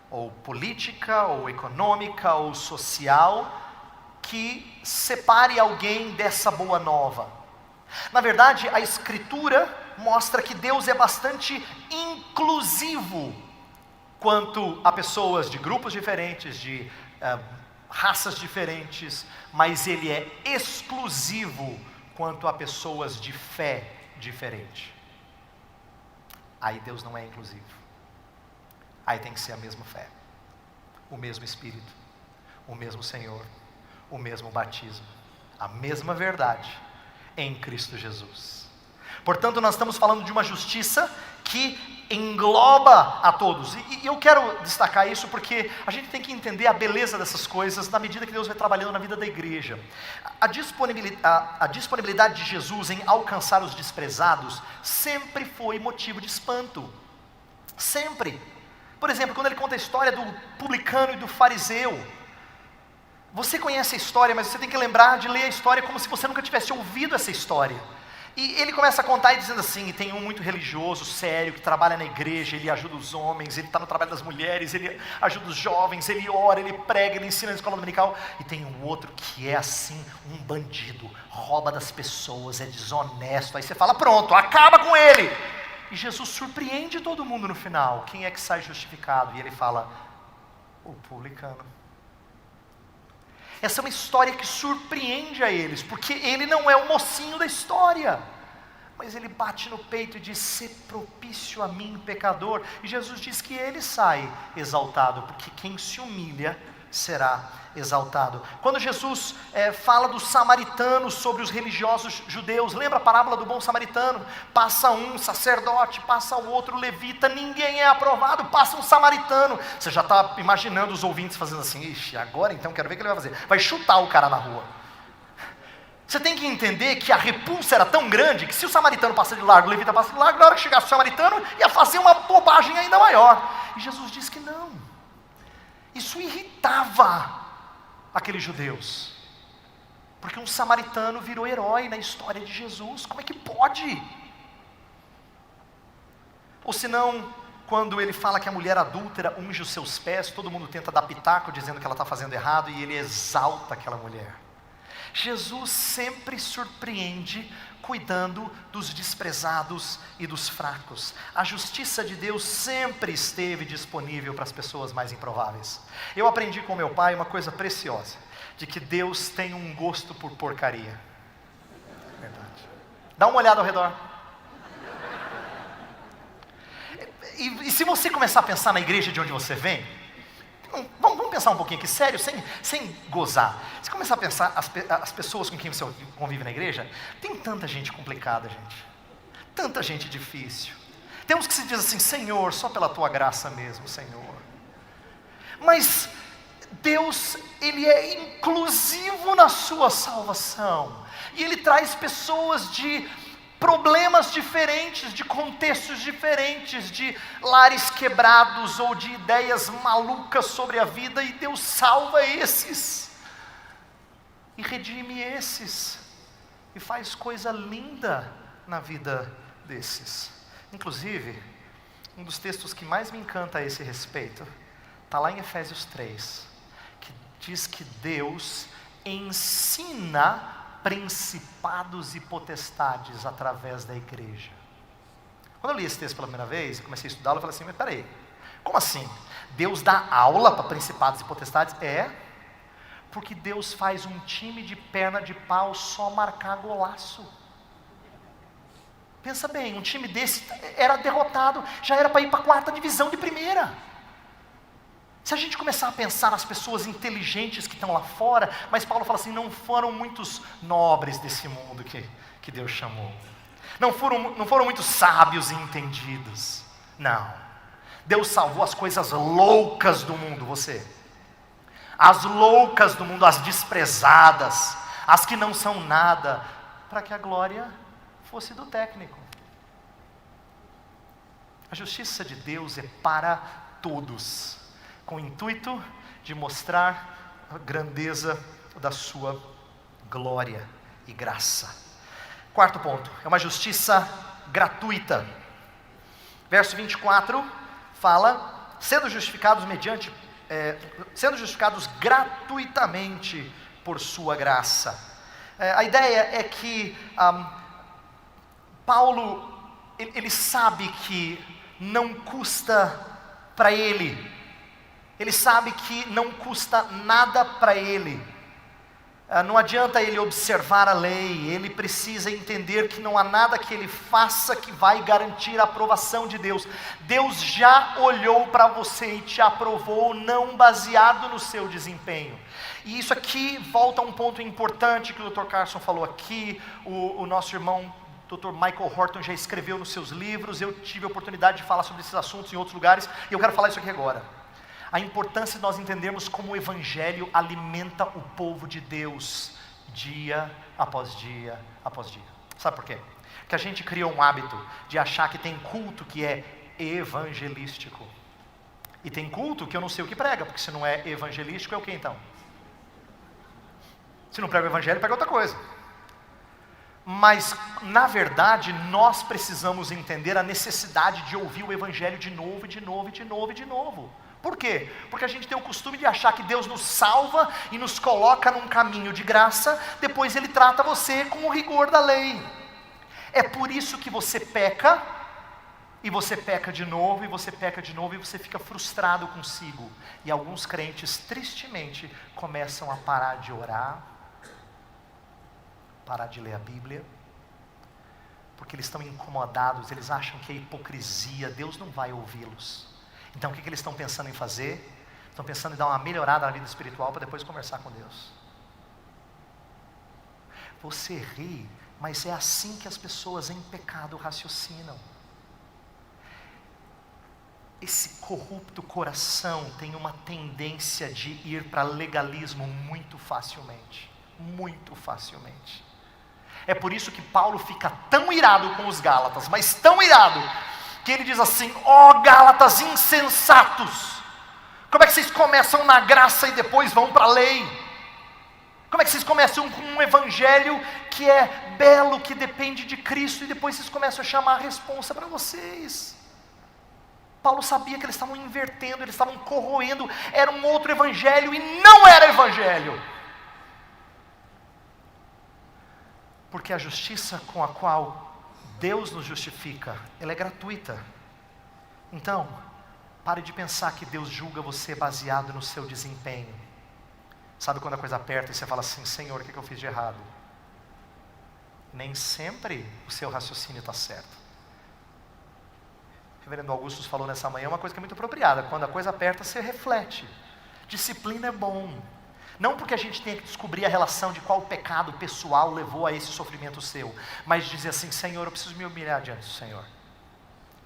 ou política, ou econômica, ou social, que separe alguém dessa boa nova. Na verdade, a Escritura mostra que Deus é bastante inclusivo quanto a pessoas de grupos diferentes, de raças diferentes, mas Ele é exclusivo quanto a pessoas de fé diferente. Aí Deus não é inclusivo. Aí tem que ser a mesma fé, o mesmo Espírito, o mesmo Senhor, o mesmo batismo, a mesma verdade em Cristo Jesus. Portanto, nós estamos falando de uma justiça que engloba a todos. E eu quero destacar isso porque a gente tem que entender a beleza dessas coisas na medida que Deus vai trabalhando na vida da igreja. A disponibilidade de Jesus em alcançar os desprezados sempre foi motivo de espanto. Sempre. Por exemplo, quando ele conta a história do publicano e do fariseu, você conhece a história, mas você tem que lembrar de ler a história como se você nunca tivesse ouvido essa história. E ele começa a contar e dizendo assim: e tem um muito religioso, sério, que trabalha na igreja, ele ajuda os homens, ele está no trabalho das mulheres, ele ajuda os jovens, ele ora, ele prega, ele ensina na escola dominical. E tem um outro que é assim, um bandido, rouba das pessoas, é desonesto. Aí você fala: pronto, acaba com ele. E Jesus surpreende todo mundo no final. Quem é que sai justificado? E ele fala: o publicano. Essa é uma história que surpreende a eles, porque ele não é o mocinho da história, mas ele bate no peito e diz: "Sê propício a mim, pecador". E Jesus diz que ele sai exaltado, porque quem se humilha será exaltado. Quando Jesus fala dos samaritanos sobre os religiosos judeus, lembra a parábola do bom samaritano? Passa um sacerdote, passa o outro levita, ninguém é aprovado, passa um samaritano. Você já está imaginando os ouvintes fazendo assim: ixi, agora então quero ver o que ele vai fazer. Vai chutar o cara na rua. Você tem que entender que a repulsa era tão grande que se o samaritano passa de largo, o levita passa de largo, na hora que chegasse o samaritano ia fazer uma bobagem ainda maior. E Jesus diz que não. Isso irritava aqueles judeus, porque um samaritano virou herói na história de Jesus. Como é que pode? Ou senão, quando ele fala que a mulher adúltera unge os seus pés, todo mundo tenta dar pitaco dizendo que ela está fazendo errado, e ele exalta aquela mulher. Jesus sempre surpreende cuidando dos desprezados e dos fracos. A justiça de Deus sempre esteve disponível para as pessoas mais improváveis. Eu aprendi com meu pai uma coisa preciosa, de que Deus tem um gosto por porcaria. Verdade. Dá uma olhada ao redor. E se você começar a pensar na igreja de onde você vem, vamos pensar um pouquinho aqui, sério, sem gozar. Se começar a pensar as pessoas com quem você convive na igreja, tem tanta gente complicada, gente. Tanta gente difícil. Tem uns que se diz assim: Senhor, só pela tua graça mesmo, Senhor. Mas Deus, Ele é inclusivo na sua salvação. E Ele traz pessoas de problemas diferentes, de contextos diferentes, de lares quebrados ou de ideias malucas sobre a vida, e Deus salva esses e redime esses e faz coisa linda na vida desses. Inclusive, um dos textos que mais me encanta a esse respeito está lá em Efésios 3, que diz que Deus ensina principados e potestades através da igreja. Quando eu li esse texto pela primeira vez, comecei a estudá-lo, eu falei assim: mas peraí, como assim? Deus dá aula para principados e potestades? Porque Deus faz um time de perna de pau só marcar golaço. Pensa bem, um time desse era derrotado, já era para ir para a 4ª divisão de primeira. Se a gente começar a pensar nas pessoas inteligentes que estão lá fora, mas Paulo fala assim: não foram muitos nobres desse mundo que Deus chamou. Não foram muitos sábios e entendidos. Não. Deus salvou as coisas loucas do mundo, você. As loucas do mundo, as desprezadas, as que não são nada, para que a glória fosse do técnico. A justiça de Deus é para todos, com o intuito de mostrar a grandeza da sua glória e graça. 4º ponto, é uma justiça gratuita. Verso 24 fala: sendo justificados gratuitamente por sua graça. A ideia é que Paulo, ele sabe que não custa para ele. Ele sabe que não custa nada para ele. Não adianta ele observar a lei, ele precisa entender que não há nada que ele faça que vai garantir a aprovação de Deus. Deus já olhou para você e te aprovou, não baseado no seu desempenho. E isso aqui volta a um ponto importante que o Dr. Carson falou aqui, o nosso irmão Dr. Michael Horton já escreveu nos seus livros, eu tive a oportunidade de falar sobre esses assuntos em outros lugares, e eu quero falar isso aqui agora. A importância de nós entendermos como o Evangelho alimenta o povo de Deus, dia após dia após dia. Sabe por quê? Porque a gente criou um hábito de achar que tem culto que é evangelístico. E tem culto que eu não sei o que prega, porque se não é evangelístico é o que então? Se não prega o Evangelho, prega outra coisa. Mas, na verdade, nós precisamos entender a necessidade de ouvir o Evangelho de novo, e de novo, e de novo, e de novo. Por quê? Porque a gente tem o costume de achar que Deus nos salva e nos coloca num caminho de graça, depois Ele trata você com o rigor da lei. É por isso que você peca, e você peca de novo, e você peca de novo, e você fica frustrado consigo. E alguns crentes, tristemente, começam a parar de orar, parar de ler a Bíblia, porque eles estão incomodados, eles acham que é hipocrisia, Deus não vai ouvi-los. Então o que eles estão pensando em fazer? Estão pensando em dar uma melhorada na vida espiritual para depois conversar com Deus. Você ri, mas é assim que as pessoas em pecado raciocinam. Esse corrupto coração tem uma tendência de ir para legalismo muito facilmente. Muito facilmente. É por isso que Paulo fica tão irado com os Gálatas, mas tão irado, que ele diz assim: ó Gálatas insensatos, como é que vocês começam na graça e depois vão para a lei? Como é que vocês começam com um evangelho que é belo, que depende de Cristo, e depois vocês começam a chamar a responsa para vocês? Paulo sabia que eles estavam invertendo, eles estavam corroendo, era um outro evangelho e não era evangelho. Porque a justiça com a qual Deus nos justifica, ela é gratuita. Então, pare de pensar que Deus julga você baseado no seu desempenho. Sabe quando a coisa aperta e você fala assim: Senhor, o que eu fiz de errado? Nem sempre o seu raciocínio está certo. O reverendo Augustus falou nessa manhã uma coisa que é muito apropriada: quando a coisa aperta, você reflete. Disciplina é bom. Não porque a gente tenha que descobrir a relação de qual pecado pessoal levou a esse sofrimento seu, mas dizer assim: Senhor, eu preciso me humilhar diante do Senhor.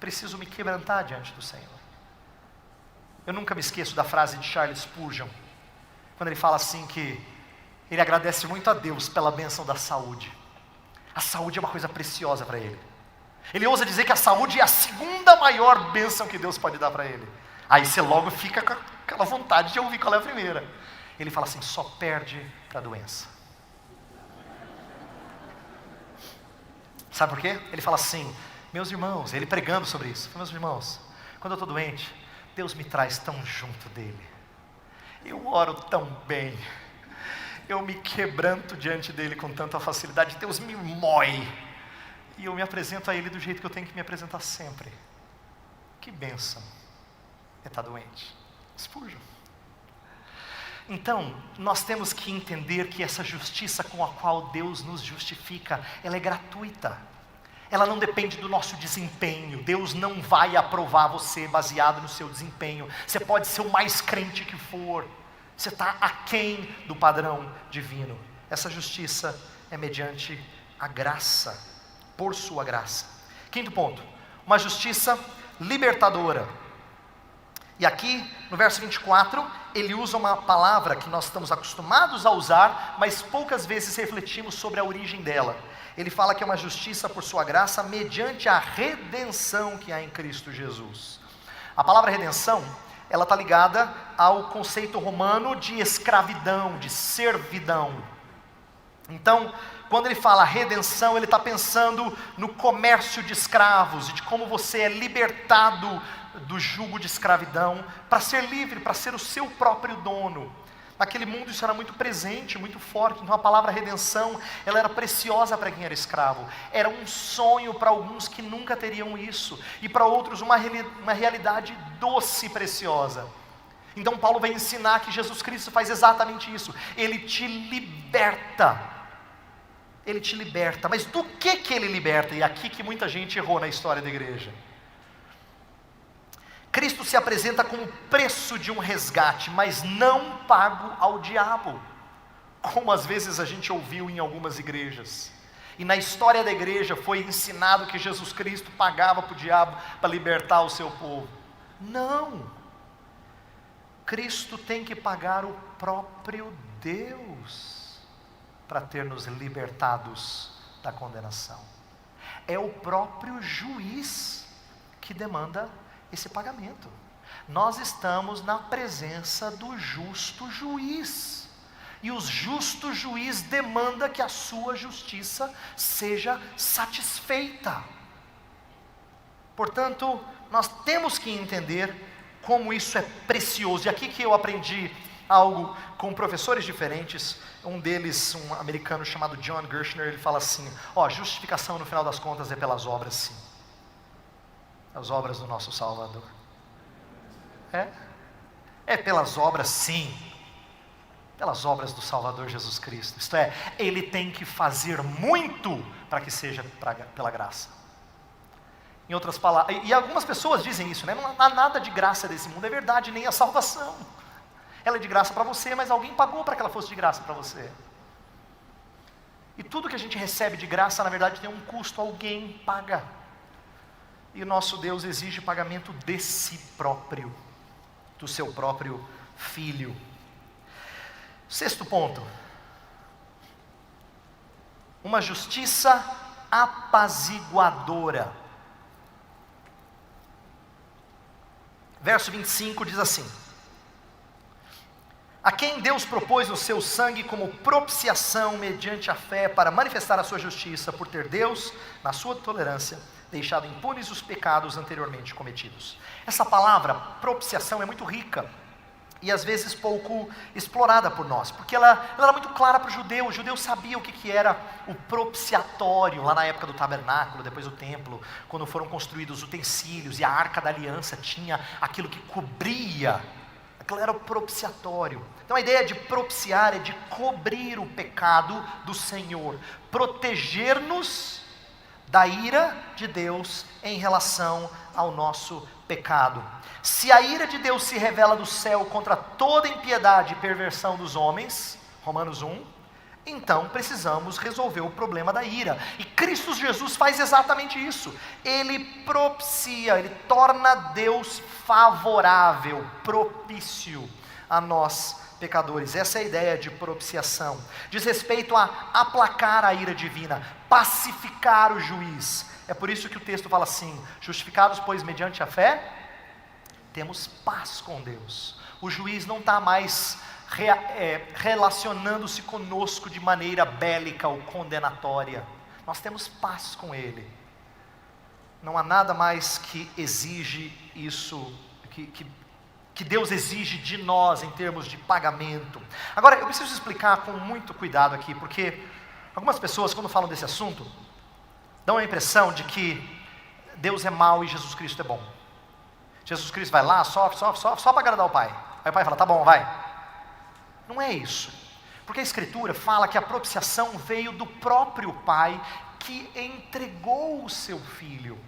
Preciso me quebrantar diante do Senhor. Eu nunca me esqueço da frase de Charles Spurgeon, quando ele fala assim que ele agradece muito a Deus pela bênção da saúde. A saúde é uma coisa preciosa para ele. Ele ousa dizer que a saúde é a segunda maior bênção que Deus pode dar para ele. Aí você logo fica com aquela vontade de ouvir qual é a primeira. Ele fala assim: só perde para a doença. Sabe por quê? Ele fala assim: meus irmãos, ele pregando sobre isso, meus irmãos, quando eu estou doente, Deus me traz tão junto dele. Eu oro tão bem, eu me quebranto diante dele com tanta facilidade, Deus me mói, e eu me apresento a ele do jeito que eu tenho que me apresentar sempre. Que bênção é estar doente. Spurgeon. Então, nós temos que entender que essa justiça com a qual Deus nos justifica, ela é gratuita. Ela não depende do nosso desempenho. Deus não vai aprovar você baseado no seu desempenho. Você pode ser o mais crente que for, você está aquém do padrão divino. Essa justiça é mediante a graça, por sua graça. Quinto ponto, uma justiça libertadora. E aqui, no verso 24, ele usa uma palavra que nós estamos acostumados a usar, mas poucas vezes refletimos sobre a origem dela. Ele fala que é uma justiça por sua graça, mediante a redenção que há em Cristo Jesus. A palavra redenção, ela está ligada ao conceito romano de escravidão, de servidão. Então, quando ele fala redenção, ele está pensando no comércio de escravos, e de como você é libertado do jugo de escravidão, para ser livre, para ser o seu próprio dono. Naquele mundo isso era muito presente, muito forte. Então a palavra redenção, ela era preciosa para quem era escravo. Era um sonho para alguns que nunca teriam isso, e para outros uma realidade doce e preciosa. Então Paulo vai ensinar que Jesus Cristo faz exatamente isso. Ele te liberta. Ele te liberta. Mas do que ele liberta? E aqui que muita gente errou na história da igreja. Cristo se apresenta como preço de um resgate, mas não pago ao diabo, como às vezes a gente ouviu em algumas igrejas. E na história da igreja foi ensinado que Jesus Cristo pagava para o diabo para libertar o seu povo. Não! Cristo tem que pagar o próprio Deus para ter nos libertados da condenação. É o próprio juiz que demanda esse pagamento. Nós estamos na presença do justo juiz, e o justo juiz demanda que a sua justiça seja satisfeita. Portanto, nós temos que entender como isso é precioso. E aqui que eu aprendi algo com professores diferentes. Um deles, um americano chamado John Gershner, ele fala assim: justificação no final das contas é pelas obras, sim. As obras do nosso Salvador. É pelas obras, sim. Pelas obras do Salvador Jesus Cristo. Isto é, Ele tem que fazer muito para que seja pela graça. Em outras palavras, e algumas pessoas dizem isso, né? Não há nada de graça desse mundo. É verdade, nem a salvação. Ela é de graça para você, mas alguém pagou para que ela fosse de graça para você. E tudo que a gente recebe de graça, na verdade, tem um custo, alguém paga. E o nosso Deus exige pagamento de si próprio, do seu próprio Filho. Sexto ponto. Uma justiça apaziguadora. Verso 25 diz assim: a quem Deus propôs o seu sangue como propiciação mediante a fé para manifestar a sua justiça, por ter Deus, na sua tolerância, deixado impunes os pecados anteriormente cometidos. Essa palavra propiciação é muito rica e às vezes pouco explorada por nós, porque ela era muito clara para o judeu. O judeu sabia o que era o propiciatório, lá na época do tabernáculo, depois do templo, quando foram construídos os utensílios e a arca da aliança tinha aquilo que cobria. Aquilo era o propiciatório. Então a ideia de propiciar é de cobrir o pecado do Senhor, proteger-nos da ira de Deus em relação ao nosso pecado. Se a ira de Deus se revela do céu contra toda impiedade e perversão dos homens, Romanos 1, então precisamos resolver o problema da ira. E Cristo Jesus faz exatamente isso. Ele propicia, ele torna Deus favorável, propício a nós pecadores. Essa é a ideia de propiciação. Diz respeito a aplacar a ira divina, pacificar o juiz. É por isso que o texto fala assim: justificados, pois, mediante a fé, temos paz com Deus. O juiz não está mais relacionando-se conosco de maneira bélica ou condenatória. Nós temos paz com Ele. Não há nada mais que exige isso, que Deus exige de nós em termos de pagamento. Agora, eu preciso explicar com muito cuidado aqui, porque algumas pessoas, quando falam desse assunto, dão a impressão de que Deus é mau e Jesus Cristo é bom. Jesus Cristo vai lá, sofre só para agradar o Pai. Aí o Pai fala: tá bom, vai. Não é isso. Porque a Escritura fala que a propiciação veio do próprio Pai, que entregou o seu Filho.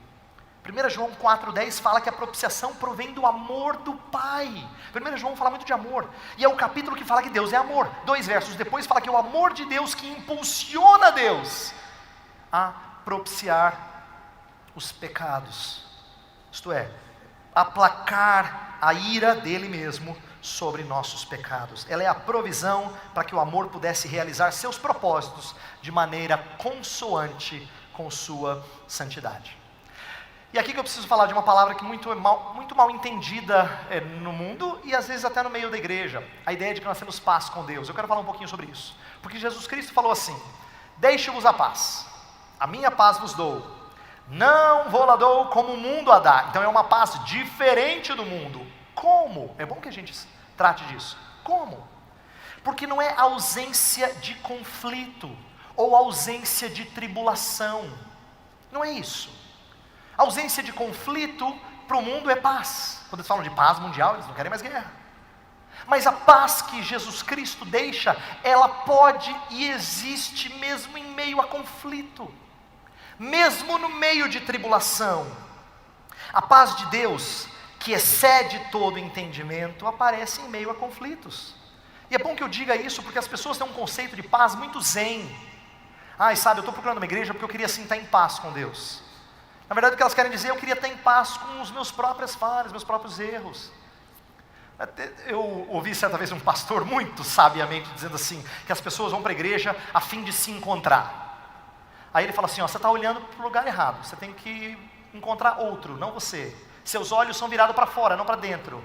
1 João 4,10 fala que a propiciação provém do amor do Pai. 1 João fala muito de amor, e é o capítulo que fala que Deus é amor. 2 versos depois fala que é o amor de Deus que impulsiona Deus a propiciar os pecados. Isto é, aplacar a ira dele mesmo sobre nossos pecados. Ela é a provisão para que o amor pudesse realizar seus propósitos de maneira consoante com sua santidade. E aqui que eu preciso falar de uma palavra que muito mal entendida no mundo e às vezes até no meio da igreja. A ideia de que nós temos paz com Deus. Eu quero falar um pouquinho sobre isso. Porque Jesus Cristo falou assim: deixe-vos a paz, a minha paz vos dou. Não vou lá dou como o mundo a dá. Então é uma paz diferente do mundo. Como? É bom que a gente trate disso. Como? Porque não é ausência de conflito ou ausência de tribulação. Não é isso. Ausência de conflito para o mundo é paz. Quando eles falam de paz mundial, eles não querem mais guerra. Mas a paz que Jesus Cristo deixa, ela pode e existe mesmo em meio a conflito, mesmo no meio de tribulação. A paz de Deus, que excede todo entendimento, aparece em meio a conflitos. E é bom que eu diga isso, porque as pessoas têm um conceito de paz muito zen. Sabe, eu estou procurando uma igreja porque eu queria sim estar em paz com Deus. Na verdade o que elas querem dizer é: eu queria estar em paz com os meus próprias falhas, meus próprios erros. Eu ouvi certa vez um pastor muito sabiamente dizendo assim, que as pessoas vão para a igreja a fim de se encontrar. Aí ele fala assim: você está olhando para o lugar errado, você tem que encontrar outro, não você. Seus olhos são virados para fora, não para dentro.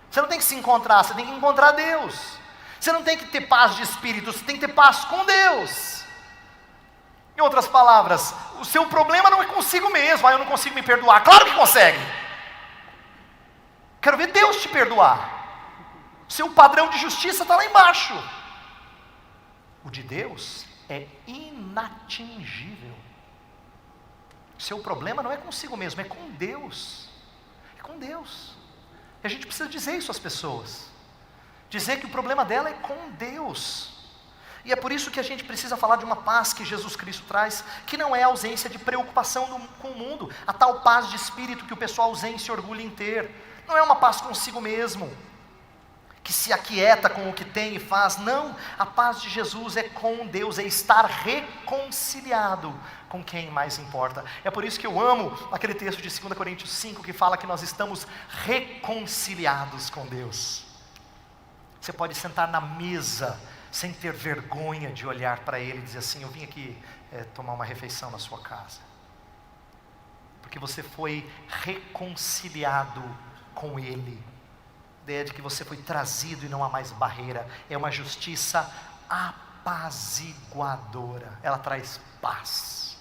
Você não tem que se encontrar, você tem que encontrar Deus. Você não tem que ter paz de espírito, você tem que ter paz com Deus. Em outras palavras, o seu problema não é consigo mesmo. Eu não consigo me perdoar. Claro que consegue. Quero ver Deus te perdoar. Seu padrão de justiça está lá embaixo. O de Deus é inatingível. Seu problema não é consigo mesmo, é com Deus. É com Deus. E a gente precisa dizer isso às pessoas. Dizer que o problema dela é com Deus. E é por isso que a gente precisa falar de uma paz que Jesus Cristo traz, que não é a ausência de preocupação com o mundo, a tal paz de espírito que o pessoal zen se orgulha em ter. Não é uma paz consigo mesmo. que se aquieta com o que tem e faz. Não, a paz de Jesus é com Deus, é estar reconciliado com quem mais importa. É por isso que eu amo aquele texto de 2 Coríntios 5, que fala que nós estamos reconciliados com Deus. Você pode sentar na mesa sem ter vergonha de olhar para Ele e dizer assim: eu vim aqui tomar uma refeição na sua casa, porque você foi reconciliado com Ele. A ideia de que você foi trazido e não há mais barreira, é uma justiça apaziguadora, ela traz paz.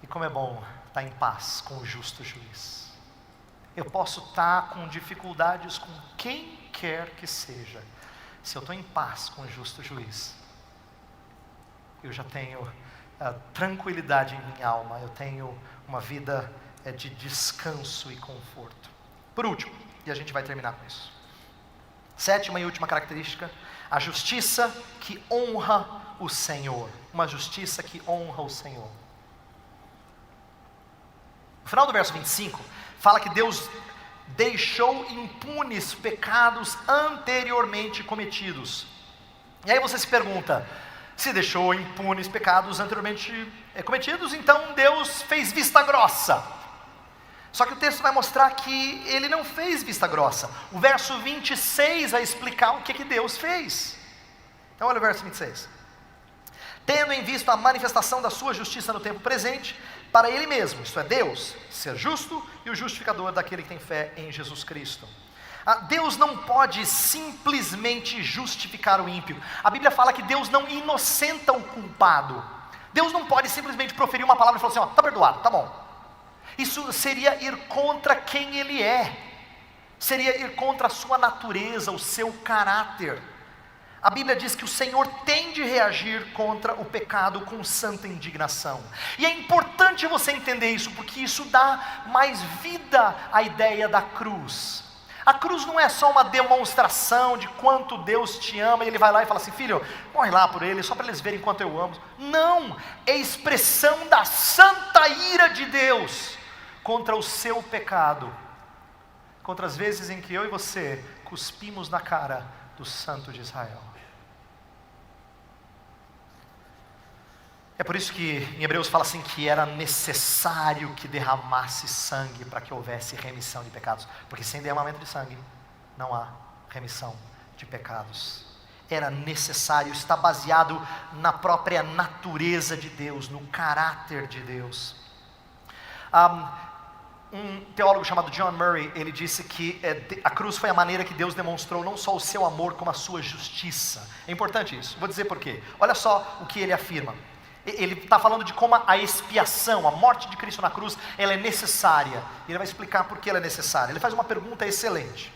E como é bom estar em paz com o justo juiz. Eu posso estar com dificuldades com quem quer que seja, se eu estou em paz com o justo juiz, eu já tenho tranquilidade em minha alma, eu tenho uma vida de descanso e conforto. Por último, e a gente vai terminar com isso, 7ª e última característica: a justiça que honra o Senhor. Uma justiça que honra o Senhor. No final do verso 25, fala que Deus deixou impunes pecados anteriormente cometidos. E aí você se pergunta: se deixou impunes pecados anteriormente cometidos, então Deus fez vista grossa. Só que o texto vai mostrar que Ele não fez vista grossa. O verso 26 vai explicar o que Deus fez. Então olha o verso 26. Tendo em vista a manifestação da sua justiça no tempo presente, para Ele mesmo, isto é, Deus, ser justo e o justificador daquele que tem fé em Jesus Cristo. Deus não pode simplesmente justificar o ímpio. A Bíblia fala que Deus não inocenta o culpado. Deus não pode simplesmente proferir uma palavra e falar assim: ó, está perdoado, tá bom. Isso seria ir contra quem Ele é, seria ir contra a sua natureza, o seu caráter. A Bíblia diz que o Senhor tem de reagir contra o pecado com santa indignação. E é importante você entender isso, porque isso dá mais vida à ideia da cruz. A cruz não é só uma demonstração de quanto Deus te ama, e Ele vai lá e fala assim: filho, morre lá por ele, só para eles verem quanto eu amo. Não, é expressão da santa ira de Deus contra o seu pecado, contra as vezes em que eu e você cuspimos na cara do Santo de Israel. É por isso que em Hebreus fala assim que era necessário que derramasse sangue para que houvesse remissão de pecados, porque sem derramamento de sangue não há remissão de pecados. Era necessário, está baseado na própria natureza de Deus, no caráter de Deus. Um teólogo chamado John Murray, ele disse que a cruz foi a maneira que Deus demonstrou não só o seu amor, como a sua justiça. É importante isso, vou dizer por quê. Olha só o que ele afirma. Ele está falando de como a expiação, a morte de Cristo na cruz, ela é necessária. Ele vai explicar por que ela é necessária. Ele faz uma pergunta excelente: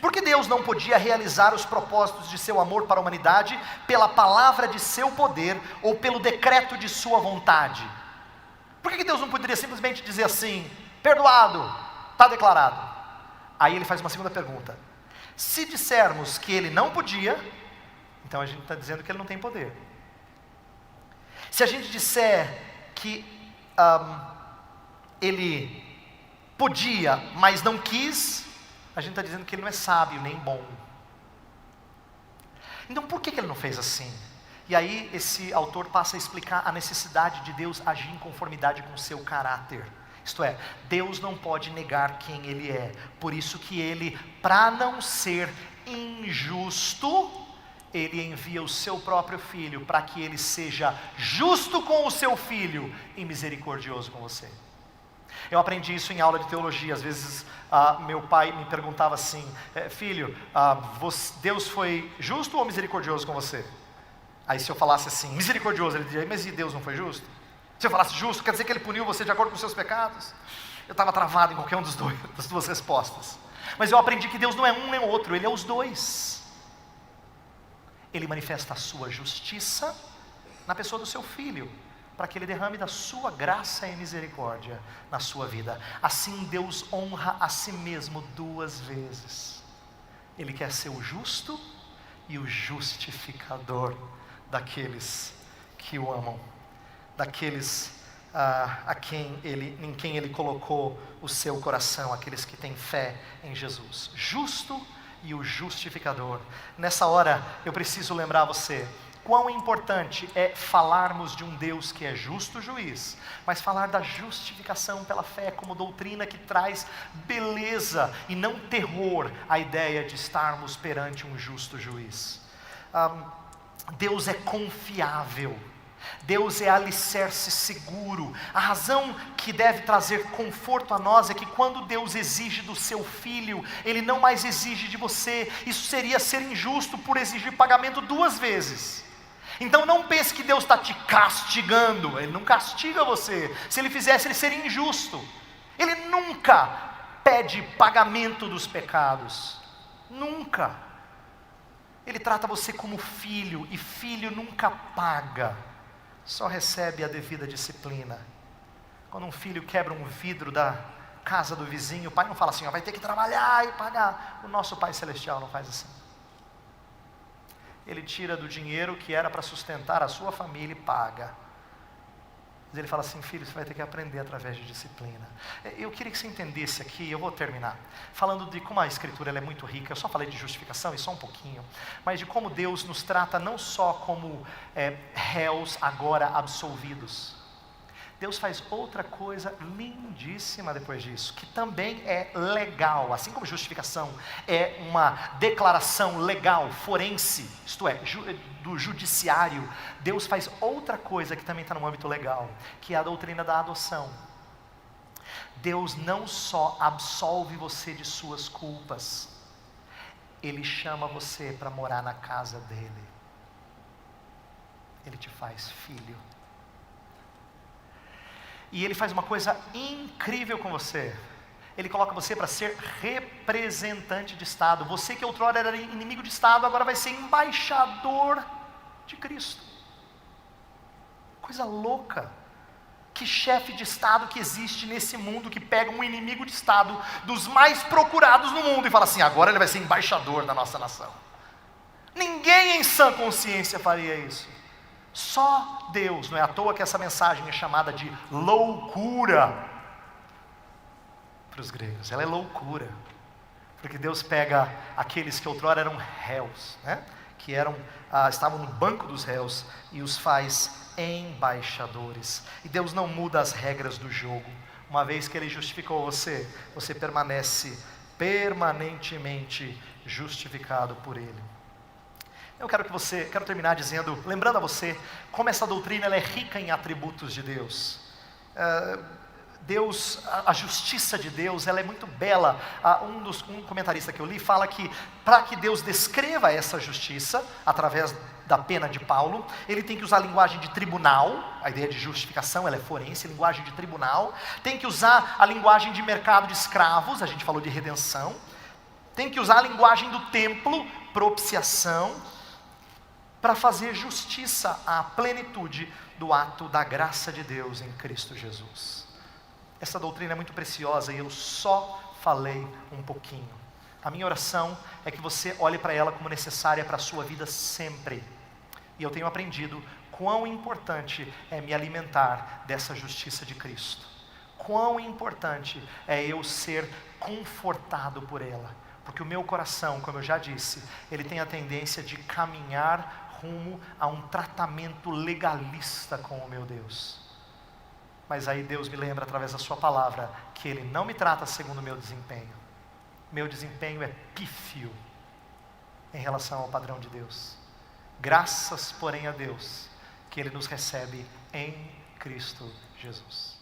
por que Deus não podia realizar os propósitos de seu amor para a humanidade pela palavra de seu poder ou pelo decreto de sua vontade? Por que Deus não poderia simplesmente dizer assim: perdoado, está declarado? Aí ele faz uma segunda pergunta: se dissermos que Ele não podia, então a gente está dizendo que Ele não tem poder. Se a gente disser que Ele podia, mas não quis, a gente está dizendo que Ele não é sábio nem bom. Então por que Ele não fez assim? E aí esse autor passa a explicar a necessidade de Deus agir em conformidade com o seu caráter. Isto é, Deus não pode negar quem Ele é. Por isso que Ele, para não ser injusto, Ele envia o seu próprio Filho, para que Ele seja justo com o seu Filho e misericordioso com você. Eu aprendi isso em aula de teologia. Às vezes meu pai me perguntava assim: filho, Deus foi justo ou misericordioso com você? Aí se eu falasse assim, misericordioso, ele dizia: mas e Deus não foi justo? Se eu falasse justo, quer dizer que Ele puniu você de acordo com os seus pecados? Eu estava travado em qualquer um das duas respostas. Mas eu aprendi que Deus não é um nem outro, Ele é os dois. Ele manifesta a sua justiça na pessoa do seu Filho, para que Ele derrame da sua graça e misericórdia na sua vida. Assim Deus honra a si mesmo duas vezes. Ele quer ser o justo e o justificador daqueles que o amam, daqueles em quem Ele colocou o seu coração, aqueles que têm fé em Jesus. Justo e o justificador. Nessa hora, eu preciso lembrar você quão importante é falarmos de um Deus que é justo juiz, mas falar da justificação pela fé como doutrina que traz beleza e não terror à ideia de estarmos perante um justo juiz. Deus é confiável. Deus é alicerce seguro. A razão que deve trazer conforto a nós é que quando Deus exige do seu filho, Ele não mais exige de você. Isso seria ser injusto por exigir pagamento 2 vezes. Então não pense que Deus está te castigando. Ele não castiga você. Se Ele fizesse, Ele seria injusto. Ele nunca pede pagamento dos pecados. Nunca. Ele trata você como filho, e filho nunca paga, só recebe a devida disciplina. Quando um filho quebra um vidro da casa do vizinho, o pai não fala assim, vai ter que trabalhar e pagar. O nosso Pai Celestial não faz assim. Ele tira do dinheiro que era para sustentar a sua família e paga. Mas ele fala assim, filho, você vai ter que aprender através de disciplina. Eu queria que você entendesse aqui, eu vou terminar, falando de como a Escritura ela é muito rica. Eu só falei de justificação e só um pouquinho, mas de como Deus nos trata não só como réus agora absolvidos. Deus faz outra coisa lindíssima depois disso, que também é legal, assim como justificação é uma declaração legal, forense, isto é, do judiciário. Deus faz outra coisa que também está no âmbito legal, que é a doutrina da adoção. Deus não só absolve você de suas culpas, Ele chama você para morar na casa dEle. Ele te faz filho. E Ele faz uma coisa incrível com você. Ele coloca você para ser representante de Estado. Você que outrora era inimigo de Estado, agora vai ser embaixador de Cristo. Coisa louca. Que chefe de Estado que existe nesse mundo que pega um inimigo de Estado dos mais procurados no mundo e fala assim, agora ele vai ser embaixador da nossa nação. Ninguém em sã consciência faria isso. Só Deus. Não é à toa que essa mensagem é chamada de loucura para os gregos. Ela é loucura, porque Deus pega aqueles que outrora eram réus, né? Que estavam no banco dos réus, e os faz embaixadores. E Deus não muda as regras do jogo. Uma vez que Ele justificou você, você permanece permanentemente justificado por Ele. Eu quero terminar dizendo, lembrando a você, como essa doutrina ela é rica em atributos de Deus. A justiça de Deus, ela é muito bela. Um comentarista que eu li fala que, para que Deus descreva essa justiça, através da pena de Paulo, Ele tem que usar a linguagem de tribunal, a ideia de justificação, ela é forense, linguagem de tribunal, tem que usar a linguagem de mercado de escravos, a gente falou de redenção, tem que usar a linguagem do templo, propiciação, para fazer justiça à plenitude do ato da graça de Deus em Cristo Jesus. Essa doutrina é muito preciosa e eu só falei um pouquinho. A minha oração é que você olhe para ela como necessária para a sua vida sempre. E eu tenho aprendido quão importante é me alimentar dessa justiça de Cristo. Quão importante é eu ser confortado por ela. Porque o meu coração, como eu já disse, ele tem a tendência de caminhar rumo a um tratamento legalista com o meu Deus. Mas aí Deus me lembra através da sua palavra que Ele não me trata segundo o meu desempenho. Meu desempenho é pífio em relação ao padrão de Deus. Graças, porém, a Deus que Ele nos recebe em Cristo Jesus.